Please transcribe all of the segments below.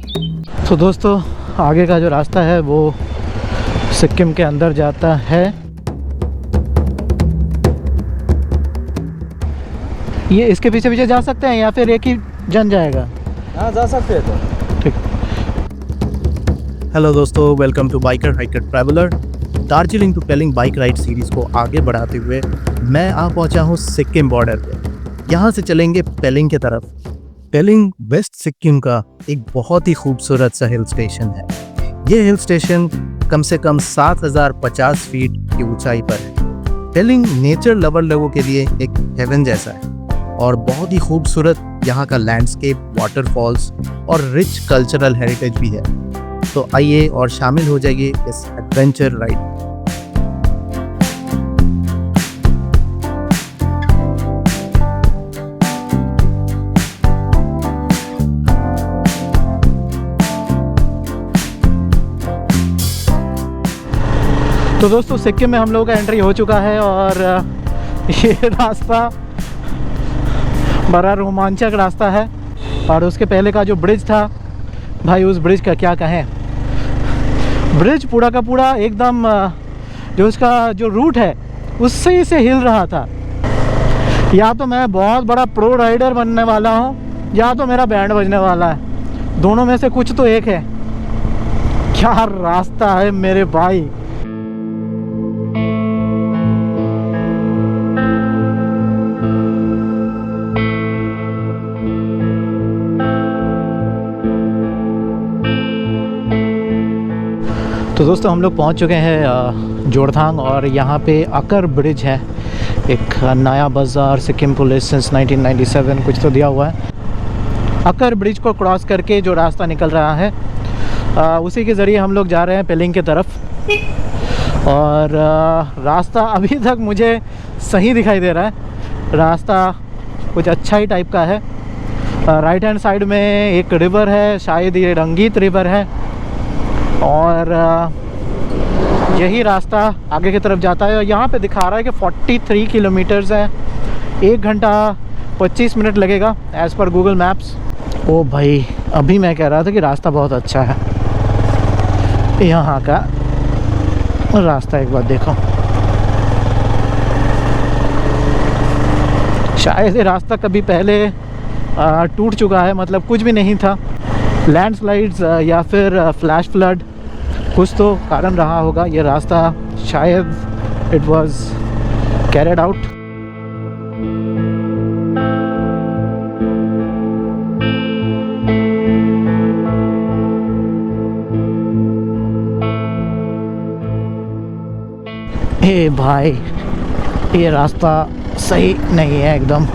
तो दोस्तों आगे का जो रास्ता है वो सिक्किम के अंदर जाता है। ये इसके पीछे पीछे जा सकते हैं या फिर एक ही जन जाएगा? हाँ जा सकते हैं तो। ठीक। हेलो दोस्तों, welcome to biker hiker traveller. Darjeeling to Pelling bike ride series को आगे बढ़ाते हुए मैं आ पहुंचा हूं सिक्किम बॉर्डर पे। यहां से चलेंगे पेलिंग की तरफ। पेलिंग वेस्ट सिक्किम का एक बहुत ही खूबसूरत सा हिल स्टेशन है। ये हिल स्टेशन कम से कम 7050 फीट की ऊंचाई पर है। पेलिंग नेचर लवर लोगों के लिए एक हेवन जैसा है और बहुत ही खूबसूरत यहाँ का लैंडस्केप, वाटरफॉल्स और रिच कल्चरल हेरिटेज भी है। तो आइए और शामिल हो जाइए इस एडवेंचर राइड। तो दोस्तों सिक्किम में हम लोगों का एंट्री हो चुका है और ये रास्ता बड़ा रोमांचक रास्ता है। और उसके पहले का जो ब्रिज था भाई, उस ब्रिज का क्या कहें। ब्रिज पूरा का पूरा एकदम जो उसका जो रूट है उससे से हिल रहा था। या तो मैं बहुत बड़ा प्रो राइडर बनने वाला हूँ या तो मेरा बैंड बजने वाला है। दोनों में से कुछ तो एक है। क्या रास्ता है मेरे भाई। तो दोस्तों हम लोग पहुंच चुके हैं जोरथांग और यहाँ पे अकर ब्रिज है। एक नया बाज़ार सिक्किम पुलिस सिंस 1997 कुछ तो दिया हुआ है। अकर ब्रिज को क्रॉस करके जो रास्ता निकल रहा है उसी के ज़रिए हम लोग जा रहे हैं पेलिंग की तरफ। और रास्ता अभी तक मुझे सही दिखाई दे रहा है। रास्ता कुछ अच्छा ही टाइप का है। राइट हैंड साइड में एक रिवर है, शायद ये रंगीत रिवर है। और यही रास्ता आगे की तरफ जाता है और यहाँ पे दिखा रहा है कि 43 किलोमीटर्स है। 1 घंटा 25 मिनट लगेगा एज़ पर गूगल मैप्स। ओ भाई, अभी मैं कह रहा था कि रास्ता बहुत अच्छा है। यहाँ का रास्ता एक बार देखो। शायद ये रास्ता कभी पहले टूट चुका है, मतलब कुछ भी नहीं था। लैंडस्लाइड्स या फिर फ्लैश फ्लड कुछ तो कारण रहा होगा। ये रास्ता शायद इट वाज कैरिड आउट। ए भाई, ये रास्ता सही नहीं है एकदम।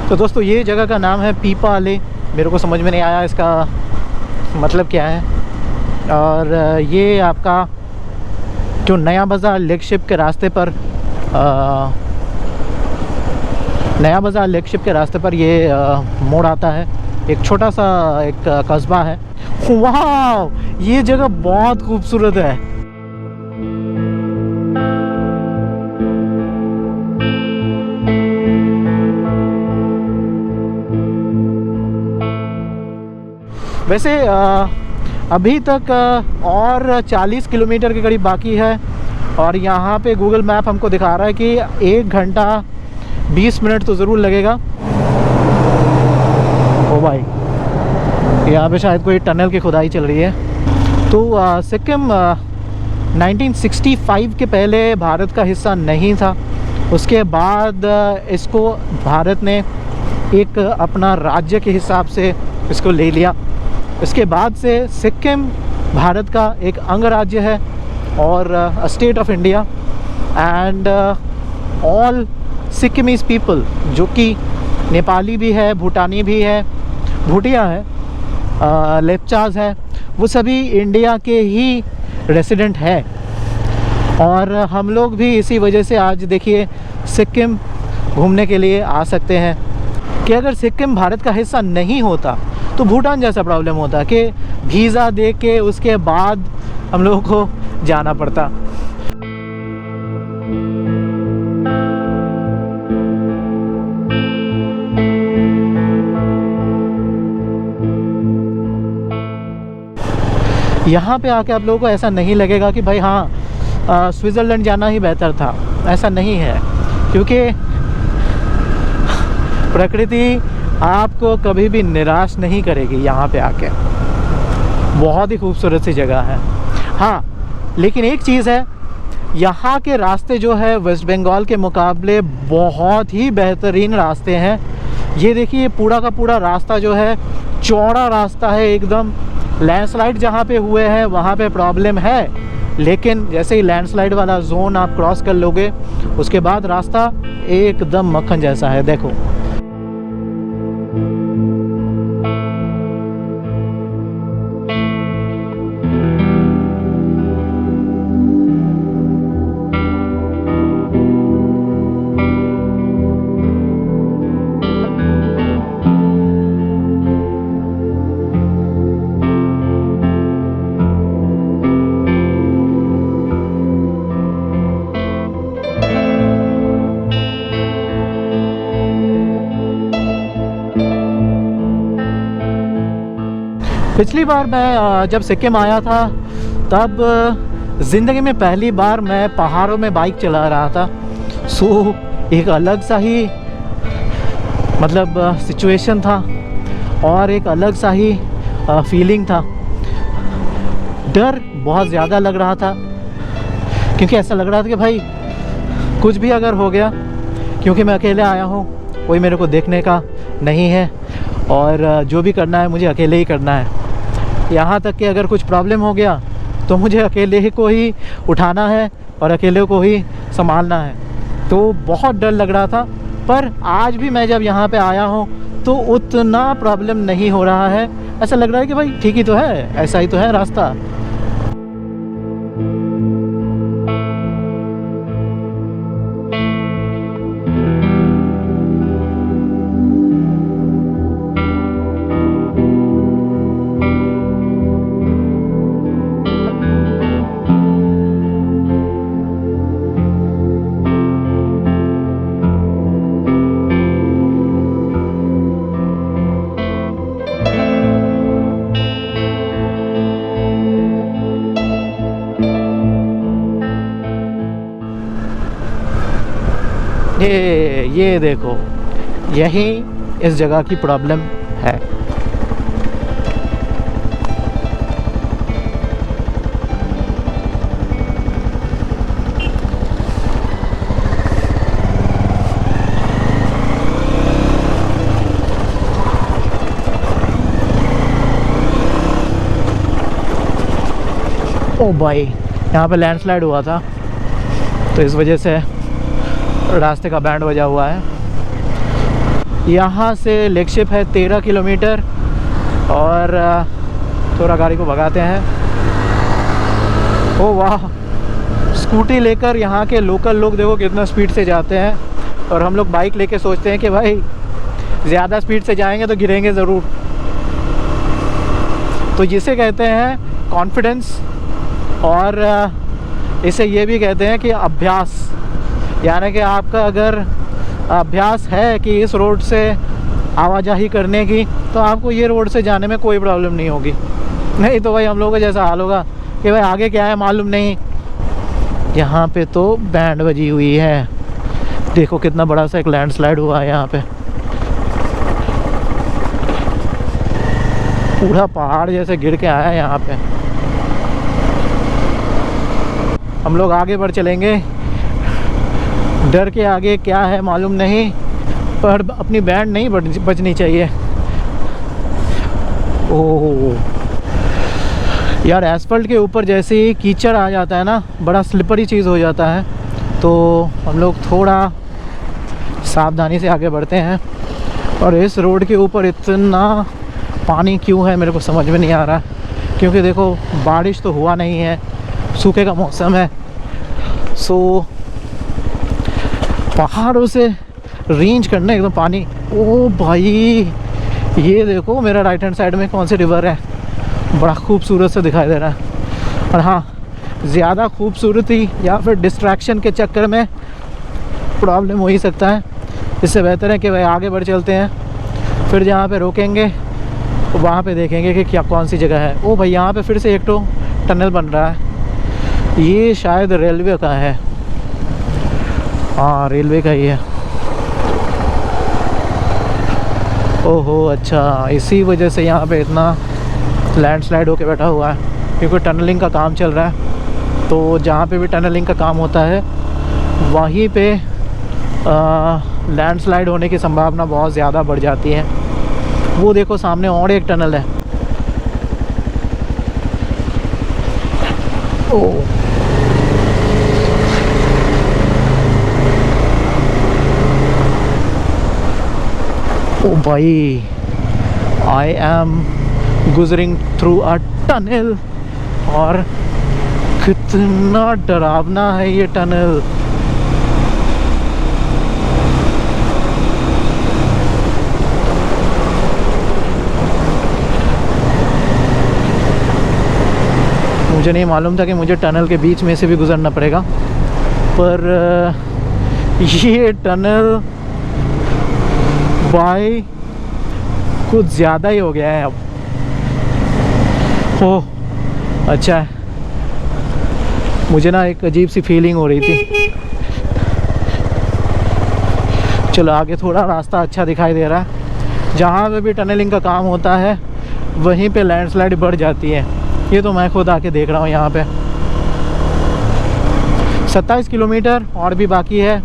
तो दोस्तों ये जगह का नाम है पीपाले। मेरे को समझ में नहीं आया इसका मतलब क्या है। और ये आपका जो नया बाज़ार लेक शिप के रास्ते पर नया बाज़ार लेक शिप के रास्ते पर ये मोड़ आता है। एक छोटा सा एक कस्बा है। वाह, ये जगह बहुत खूबसूरत है। वैसे अभी तक और 40 किलोमीटर के करीब बाकी है। और यहाँ पे गूगल मैप हमको दिखा रहा है कि 1 घंटा 20 मिनट तो ज़रूर लगेगा। ओ भाई, यहाँ पे शायद कोई टनल की खुदाई चल रही है। तो सिक्किम 1965 के पहले भारत का हिस्सा नहीं था। उसके बाद इसको भारत ने एक अपना राज्य के हिसाब से इसको ले लिया। इसके बाद से सिक्किम भारत का एक अंग राज्य है और state of India. And all Sikkimese people, जो कि नेपाली भी है, भूटानी भी है, भूटिया है, लेप्चाज है, वो सभी इंडिया के ही रेसिडेंट है। और हम लोग भी इसी वजह से आज देखिए सिक्किम घूमने के लिए आ सकते हैं कि अगर सिक्किम भारत का हिस्सा नहीं होता तो भूटान जैसा प्रॉब्लम होता कि वीज़ा दे के उसके बाद हम लोगों को जाना पड़ता। यहाँ पे आके आप लोगों को ऐसा नहीं लगेगा कि भाई हाँ स्विट्ज़रलैंड जाना ही बेहतर था, ऐसा नहीं है। क्योंकि प्रकृति आपको कभी भी निराश नहीं करेगी यहाँ पे आके। बहुत ही खूबसूरत सी जगह है। हाँ, लेकिन एक चीज़ है, यहाँ के रास्ते जो है वेस्ट बंगाल के मुकाबले बहुत ही बेहतरीन रास्ते हैं। ये देखिए पूरा का पूरा रास्ता जो है चौड़ा रास्ता है एकदम। लैंडस्लाइड जहाँ पे हुए हैं वहाँ पे प्रॉब्लम है, लेकिन जैसे ही लैंडस्लाइड वाला जोन आप क्रॉस कर लोगे उसके बाद रास्ता एकदम मक्खन जैसा है। देखो पिछली बार मैं जब सिक्किम आया था तब ज़िंदगी में पहली बार मैं पहाड़ों में बाइक चला रहा था। सो एक अलग सा ही मतलब सिचुएशन था और एक अलग सा ही फीलिंग था। डर बहुत ज़्यादा लग रहा था क्योंकि ऐसा लग रहा था कि भाई कुछ भी अगर हो गया, क्योंकि मैं अकेले आया हूँ, कोई मेरे को देखने का नहीं है और जो भी करना है मुझे अकेले ही करना है। यहाँ तक कि अगर कुछ प्रॉब्लम हो गया तो मुझे अकेले को ही उठाना है और अकेले को ही संभालना है। तो बहुत डर लग रहा था, पर आज भी मैं जब यहाँ पे आया हूँ तो उतना प्रॉब्लम नहीं हो रहा है। ऐसा लग रहा है कि भाई ठीक ही तो है, ऐसा ही तो है रास्ता। ये देखो, यही इस जगह की प्रॉब्लम है। ओ भाई, यहाँ पे लैंडस्लाइड हुआ था तो इस वजह से रास्ते का बैंड बजा हुआ है। यहाँ से लेकशिप है 13 किलोमीटर और थोड़ा गाड़ी को भगाते हैं। ओ वाह, स्कूटी लेकर यहाँ के लोकल लोग देखो कितना स्पीड से जाते हैं और हम लोग बाइक लेके सोचते हैं कि भाई ज़्यादा स्पीड से जाएंगे तो गिरेंगे ज़रूर। तो जिसे कहते हैं कॉन्फिडेंस, और इसे ये भी कहते हैं कि अभ्यास। यानी कि आपका अगर अभ्यास है कि इस रोड से आवाजाही करने की, तो आपको ये रोड से जाने में कोई प्रॉब्लम नहीं होगी। नहीं तो भाई हम लोगों का जैसा हाल होगा कि भाई आगे क्या है मालूम नहीं। यहाँ पे तो बैंड बजी हुई है, देखो कितना बड़ा सा एक लैंडस्लाइड हुआ है यहाँ पे। पूरा पहाड़ जैसे गिर के आया है यहाँ पे। हम लोग आगे बढ़ चलेंगे, डर के आगे क्या है मालूम नहीं, पर अपनी बैंड नहीं बचनी चाहिए। ओह यार, एसफल्ट के ऊपर जैसे ही कीचड़ आ जाता है ना, बड़ा स्लिपरी चीज़ हो जाता है। तो हम लोग थोड़ा सावधानी से आगे बढ़ते हैं। और इस रोड के ऊपर इतना पानी क्यों है मेरे को समझ में नहीं आ रहा, क्योंकि देखो बारिश तो हुआ नहीं है, सूखे का मौसम है सो पहाड़ों से रेंज करना एकदम पानी। ओ भाई ये देखो मेरा राइट हैंड साइड में कौन सी रिवर है, बड़ा खूबसूरत से दिखाई दे रहा है। और हाँ, ज़्यादा खूबसूरती या फिर डिस्ट्रैक्शन के चक्कर में प्रॉब्लम हो ही सकता है। इससे बेहतर है कि भाई आगे बढ़ चलते हैं, फिर जहाँ पे रोकेंगे वहाँ पे देखेंगे कि क्या कौन सी जगह है। ओ भाई यहाँ पे फिर से एक तो टनल बन रहा है, ये शायद रेलवे का है। हाँ रेलवे का ही है। ओहो अच्छा, इसी वजह से यहाँ पे इतना लैंडस्लाइड होके बैठा हुआ है, क्योंकि टनलिंग का काम चल रहा है। तो जहाँ पे भी टनलिंग का काम होता है वहीं पे लैंडस्लाइड होने की संभावना बहुत ज़्यादा बढ़ जाती है। वो देखो सामने और एक टनल है। ओ ओ भाई, आई एम गुजरिंग थ्रू अ टनल, और कितना डरावना है ये टनल। मुझे नहीं मालूम था कि मुझे टनल के बीच में से भी गुजरना पड़ेगा, पर ये टनल भाई कुछ ज़्यादा ही हो गया है अब। ओह अच्छा है, मुझे ना एक अजीब सी फीलिंग हो रही थी। चलो आगे थोड़ा रास्ता अच्छा दिखाई दे रहा है। जहाँ पे भी टनलिंग का काम होता है वहीं पे लैंडस्लाइड बढ़ जाती है। ये तो मैं खुद आके देख रहा हूँ यहाँ पे। 27 किलोमीटर और भी बाकी है,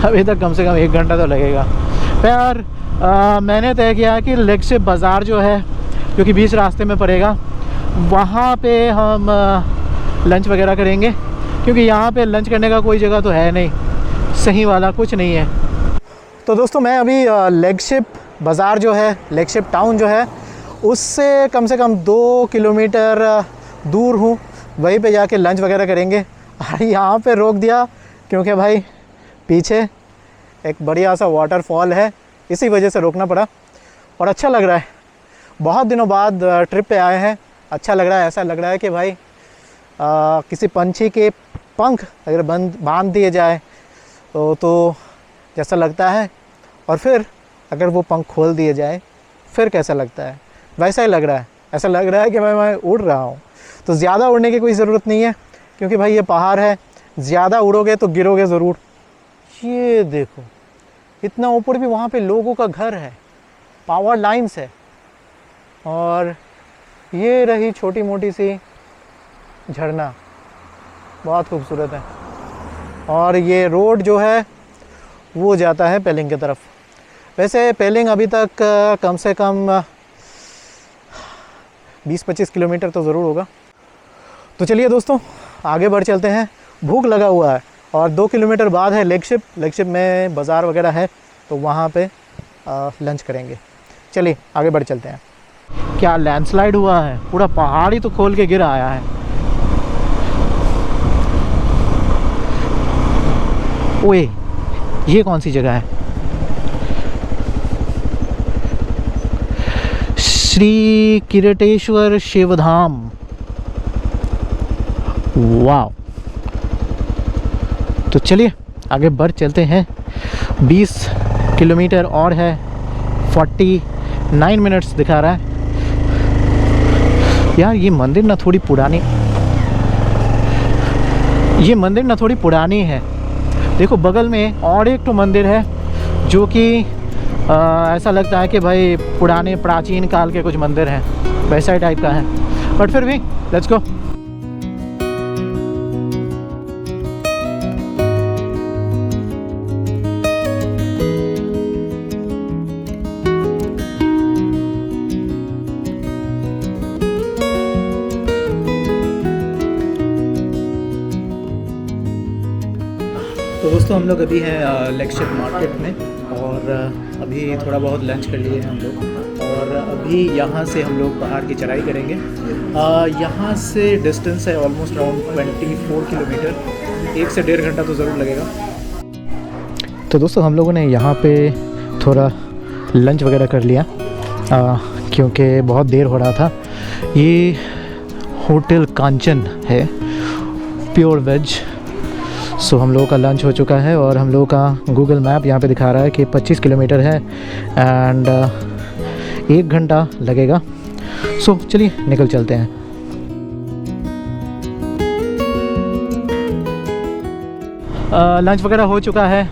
अभी तक कम से कम 1 घंटा तो लगेगा। पर मैंने तय किया कि लेगशिप बाज़ार जो है, जो कि बीच रास्ते में पड़ेगा, वहाँ पे हम लंच वगैरह करेंगे, क्योंकि यहाँ पे लंच करने का कोई जगह तो है नहीं, सही वाला कुछ नहीं है। तो दोस्तों मैं अभी लेगशिप बाज़ार जो है, लेगशिप टाउन जो है, उससे कम से कम 2 किलोमीटर दूर हूँ। वहीं पे जाके लंच वगैरह करेंगे। और यहाँ पे रोक दिया क्योंकि भाई पीछे एक बढ़िया सा वाटरफॉल है, इसी वजह से रोकना पड़ा। और अच्छा लग रहा है, बहुत दिनों बाद ट्रिप पे आए हैं, अच्छा लग रहा है। ऐसा लग रहा है कि भाई किसी पंछी के पंख अगर बांध दिए जाए तो जैसा लगता है, और फिर अगर वो पंख खोल दिए जाए फिर कैसा लगता है, वैसा ही लग रहा है। ऐसा लग रहा है कि मैं उड़ रहा हूँ। तो ज़्यादा उड़ने की कोई ज़रूरत नहीं है, क्योंकि भाई ये पहाड़ है, ज़्यादा उड़ोगे तो गिरोगे ज़रूर। ये देखो इतना ऊपर भी वहाँ पे लोगों का घर है, पावर लाइन्स है, और ये रही छोटी मोटी सी झरना, बहुत खूबसूरत है। और ये रोड जो है वो जाता है पेलिंग की तरफ। वैसे पेलिंग अभी तक कम से कम 20-25 किलोमीटर तो ज़रूर होगा। तो चलिए दोस्तों आगे बढ़ चलते हैं। भूख लगा हुआ है, और 2 किलोमीटर बाद है लेगशिप में बाज़ार वगैरह है, तो वहाँ पे लंच करेंगे। चलिए आगे बढ़ चलते हैं। क्या लैंडस्लाइड हुआ है, पूरा पहाड़ ही तो खोल के गिर आया है। ओए ये कौन सी जगह है? श्री किरटेश्वर शिवधाम। वाव, तो चलिए आगे बढ़ चलते हैं। 20 किलोमीटर और है, 49 मिनट्स दिखा रहा है। यार ये मंदिर ना थोड़ी पुरानी है। देखो बगल में और एक तो मंदिर है जो कि ऐसा लगता है कि भाई पुराने प्राचीन काल के कुछ मंदिर हैं, वैसा ही टाइप का है, बट फिर भी लेट्स गो। तो दोस्तों हम लोग अभी हैं लेगशिप मार्केट में, और अभी थोड़ा बहुत लंच कर लिए हैं हम लोग, और अभी यहाँ से हम लोग पहाड़ की चढ़ाई करेंगे। यहाँ से डिस्टेंस है ऑलमोस्ट अराउंड 24 किलोमीटर, 1 से 1.5 घंटा तो ज़रूर लगेगा। तो दोस्तों हम लोगों ने यहाँ पे थोड़ा लंच वगैरह कर लिया क्योंकि बहुत देर हो रहा था। ये होटल कांचन है, प्योर वेज। सो हम लोगों का लंच हो चुका है और हम लोगों का गूगल मैप यहाँ पे दिखा रहा है कि 25 किलोमीटर है एंड 1 घंटा लगेगा। सो चलिए निकल चलते हैं। लंच वगैरह हो चुका है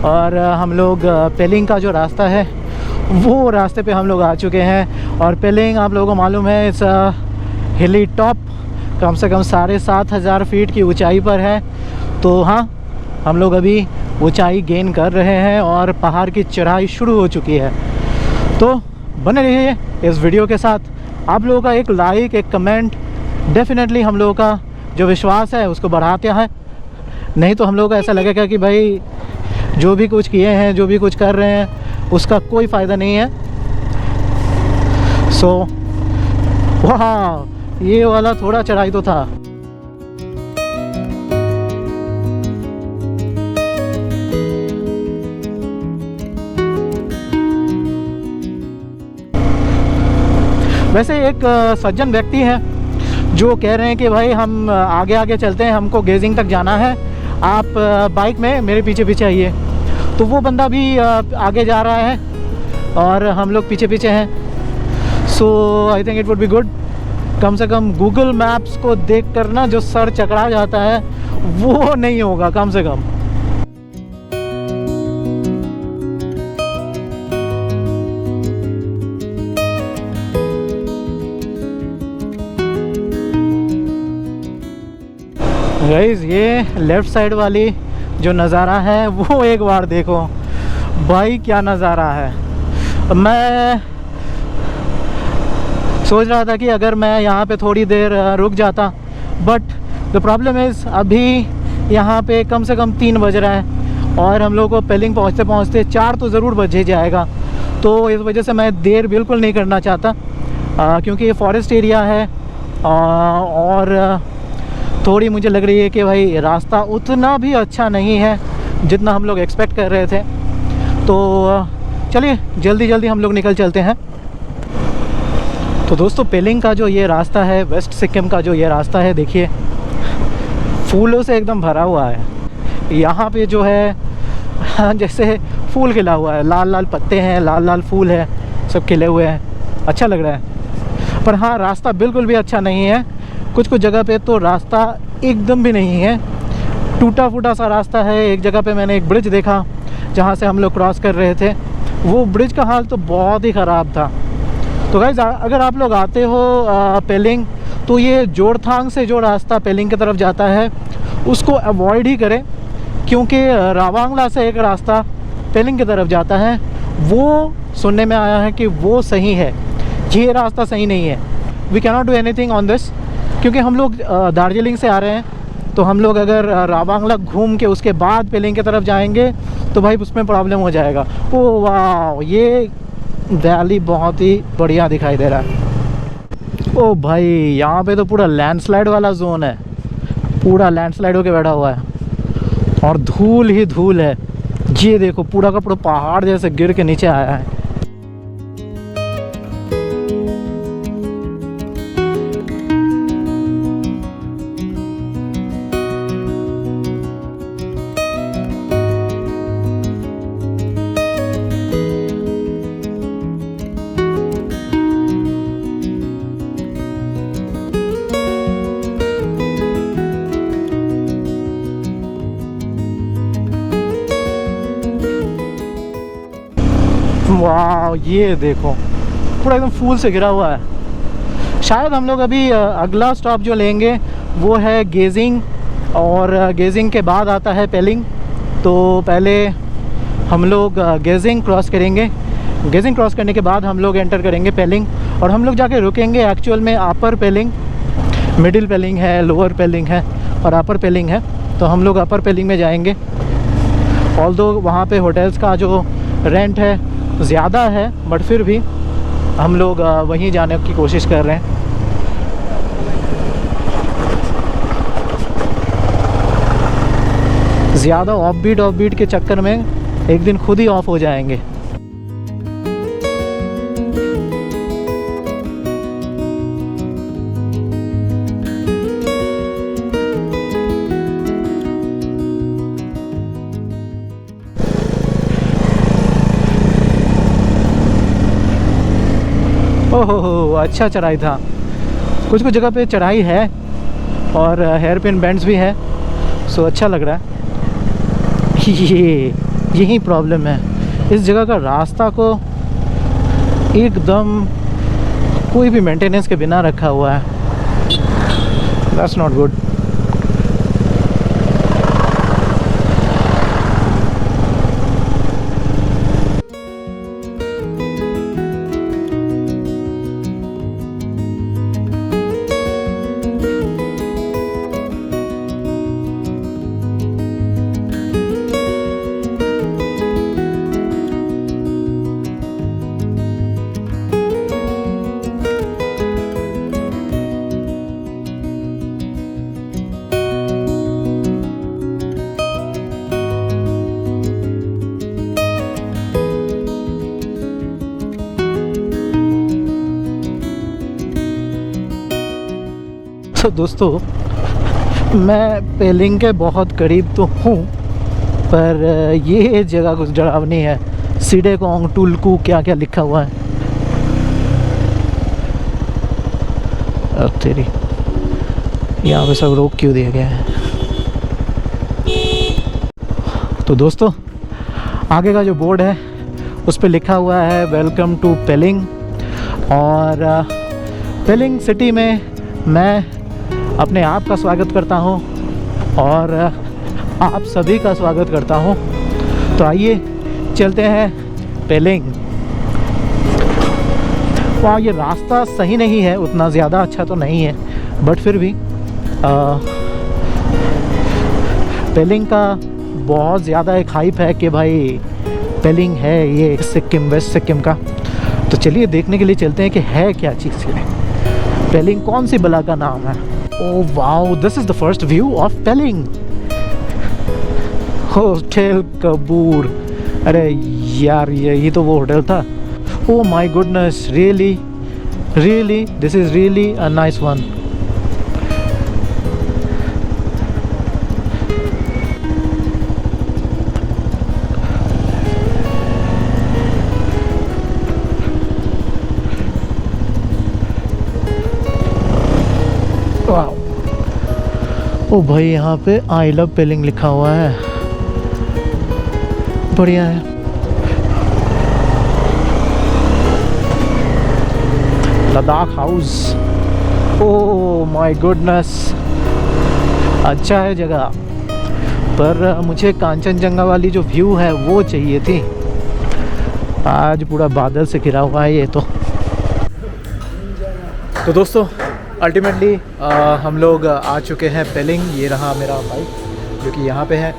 और हम लोग पेलिंग का जो रास्ता है वो रास्ते पे हम लोग आ चुके हैं। और पेलिंग आप लोगों को मालूम है इस हिली टॉप, कम से कम 7,500 फीट की ऊंचाई पर है। तो हाँ, हम लोग अभी ऊंचाई गेन कर रहे हैं और पहाड़ की चढ़ाई शुरू हो चुकी है। तो बने रहिए इस वीडियो के साथ। आप लोगों का एक लाइक, एक कमेंट डेफिनेटली हम लोगों का जो विश्वास है उसको बढ़ाते हैं। नहीं तो हम लोगों को ऐसा लगेगा कि भाई जो भी कुछ किए हैं, जो भी कुछ कर रहे हैं, उसका कोई फ़ायदा नहीं है। सो वाह, ये वाला थोड़ा चढ़ाई तो था। वैसे एक सज्जन व्यक्ति है जो कह रहे हैं कि भाई हम आगे आगे चलते हैं, हमको गेजिंग तक जाना है, आप बाइक में मेरे पीछे पीछे आइए। तो वो बंदा भी आगे जा रहा है और हम लोग पीछे पीछे हैं। So I think it would be good. कम से कम गूगल मैप्स को देख कर ना जो सर चकरा जाता है वो नहीं होगा कम से कम। गाइस, ये लेफ़्ट साइड वाली जो नज़ारा है वो एक बार देखो भाई, क्या नज़ारा है। मैं सोच रहा था कि अगर मैं यहाँ पे थोड़ी देर रुक जाता, बट द प्रॉब्लम इज़ अभी यहाँ पे कम से कम 3 बज रहा है और हम लोग को पेलिंग पहुँचते पहुँचते 4 तो ज़रूर बज ही जाएगा। तो इस वजह से मैं देर बिल्कुल नहीं करना चाहता क्योंकि ये फॉरेस्ट एरिया है और थोड़ी मुझे लग रही है कि भाई रास्ता उतना भी अच्छा नहीं है जितना हम लोग एक्सपेक्ट कर रहे थे। तो चलिए जल्दी जल्दी हम लोग निकल चलते हैं। तो दोस्तों पेलिंग का जो ये रास्ता है, वेस्ट सिक्किम का जो ये रास्ता है, देखिए फूलों से एकदम भरा हुआ है। यहाँ पे जो है जैसे फूल खिला हुआ है, लाल लाल पत्ते हैं, लाल लाल फूल है, सब खिले हुए हैं, अच्छा लग रहा है। पर हाँ, रास्ता बिल्कुल भी अच्छा नहीं है। कुछ कुछ जगह पे तो रास्ता एकदम भी नहीं है, टूटा फूटा सा रास्ता है। एक जगह पे मैंने एक ब्रिज देखा जहाँ से हम लोग क्रॉस कर रहे थे, वो ब्रिज का हाल तो बहुत ही ख़राब था। तो गाइस, अगर आप लोग आते हो पेलिंग, तो ये जोरथांग से जो रास्ता पेलिंग की तरफ जाता है उसको अवॉइड ही करें, क्योंकि रावांगला से एक रास्ता पेलिंग की तरफ जाता है, वो सुनने में आया है कि वो सही है, ये रास्ता सही नहीं है। We can not do anything on this, क्योंकि हम लोग दार्जिलिंग से आ रहे हैं। तो हम लोग अगर रावांगला घूम के उसके बाद पेलिंग की तरफ जाएंगे तो भाई उसमें प्रॉब्लम हो जाएगा। ओ वाह, ये वैली बहुत ही बढ़िया दिखाई दे रहा है। ओ भाई, यहाँ पे तो पूरा लैंडस्लाइड वाला जोन है, पूरा लैंडस्लाइड होके बैठा हुआ है और धूल ही धूल है। ये देखो पूरा का पूरा पहाड़ जैसे गिर के नीचे आया है। वाह, ये देखो पूरा एकदम फूल से घिरा हुआ है। शायद हम लोग अभी अगला स्टॉप जो लेंगे वो है गेजिंग, और गेजिंग के बाद आता है पेलिंग। तो पहले हम लोग गेजिंग क्रॉस करेंगे, गेजिंग क्रॉस करने के बाद हम लोग एंटर करेंगे पेलिंग, और हम लोग जाके रुकेंगे एक्चुअल में अपर पेलिंग। मिडिल पेलिंग है, लोअर पेलिंग है और अपर पेलिंग है। तो हम लोग अपर पेलिंग में जाएंगे। ऑल्दो वहाँ पे होटल्स का जो रेंट है ज़्यादा है, बट फिर भी हम लोग वहीं जाने की कोशिश कर रहे हैं। ज़्यादा ऑफ बीट के चक्कर में एक दिन खुद ही ऑफ हो जाएंगे। ओहो, अच्छा चढ़ाई था। कुछ कुछ जगह पे चढ़ाई है और हेयर पिन बेंड्स भी है, सो अच्छा लग रहा है। यही प्रॉब्लम है, इस जगह का रास्ता को एकदम कोई भी मेंटेनेंस के बिना रखा हुआ है। That's not good. तो दोस्तों, मैं पेलिंग के बहुत करीब तो हूँ, पर ये जगह कुछ डरावनी है। सिडेकोंग टुल्कू क्या क्या लिखा हुआ है। अब तेरी, यहाँ पे सब रोक क्यों दिया गया है? तो दोस्तों, आगे का जो बोर्ड है उस पर लिखा हुआ है वेलकम टू पेलिंग। और पेलिंग सिटी में मैं अपने आप का स्वागत करता हूं और आप सभी का स्वागत करता हूं। तो आइए चलते हैं पेलिंग। वहाँ ये रास्ता सही नहीं है, उतना ज़्यादा अच्छा तो नहीं है, बट फिर भी पेलिंग का बहुत ज़्यादा एक हाइप है कि भाई पेलिंग है ये सिक्किम, वेस्ट सिक्किम का। तो चलिए देखने के लिए चलते हैं कि है क्या चीज़ है पेलिंग, कौन सी बला का नाम है। Oh wow, this is the first view of Pelling. Hotel Kabur. अरे यार, यही तो वो होटल था। Oh my goodness, really, this is really a nice one. ओ भाई, यहाँ पे आई लव पेलिंग लिखा हुआ है, बढ़िया है। Ladakh house, oh my goodness, अच्छा है जगह, पर मुझे कांचनजंगा वाली जो व्यू है वो चाहिए थी। आज पूरा बादल से घिरा हुआ है ये तो दोस्तों, अल्टीमेटली हम लोग आ चुके हैं पेलिंग। ये रहा मेरा बाइक जो कि यहाँ पे है।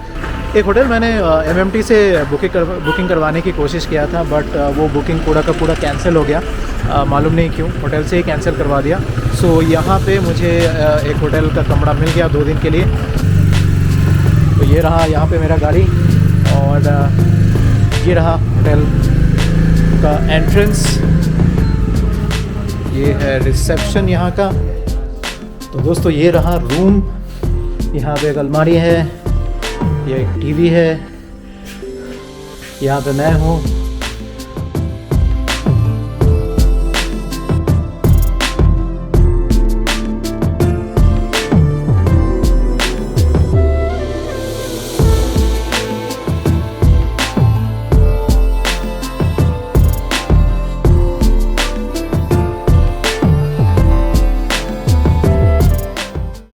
एक होटल मैंने MMT से बुकिंग करवाने की कोशिश किया था, बट वो बुकिंग पूरा का पूरा कैंसिल हो गया। मालूम नहीं क्यों, होटल से ही कैंसिल करवा दिया। सो यहाँ पे मुझे एक होटल का कमरा मिल गया 2 दिन के लिए। तो ये रहा यहाँ पे मेरा गाड़ी, और ये रहा होटल का एंट्रेंस। ये है रिसेप्शन यहाँ का। तो दोस्तों, ये रहा रूम। यहाँ पे एक अलमारी है, ये एक टीवी है, यहाँ पे मैं हूँ।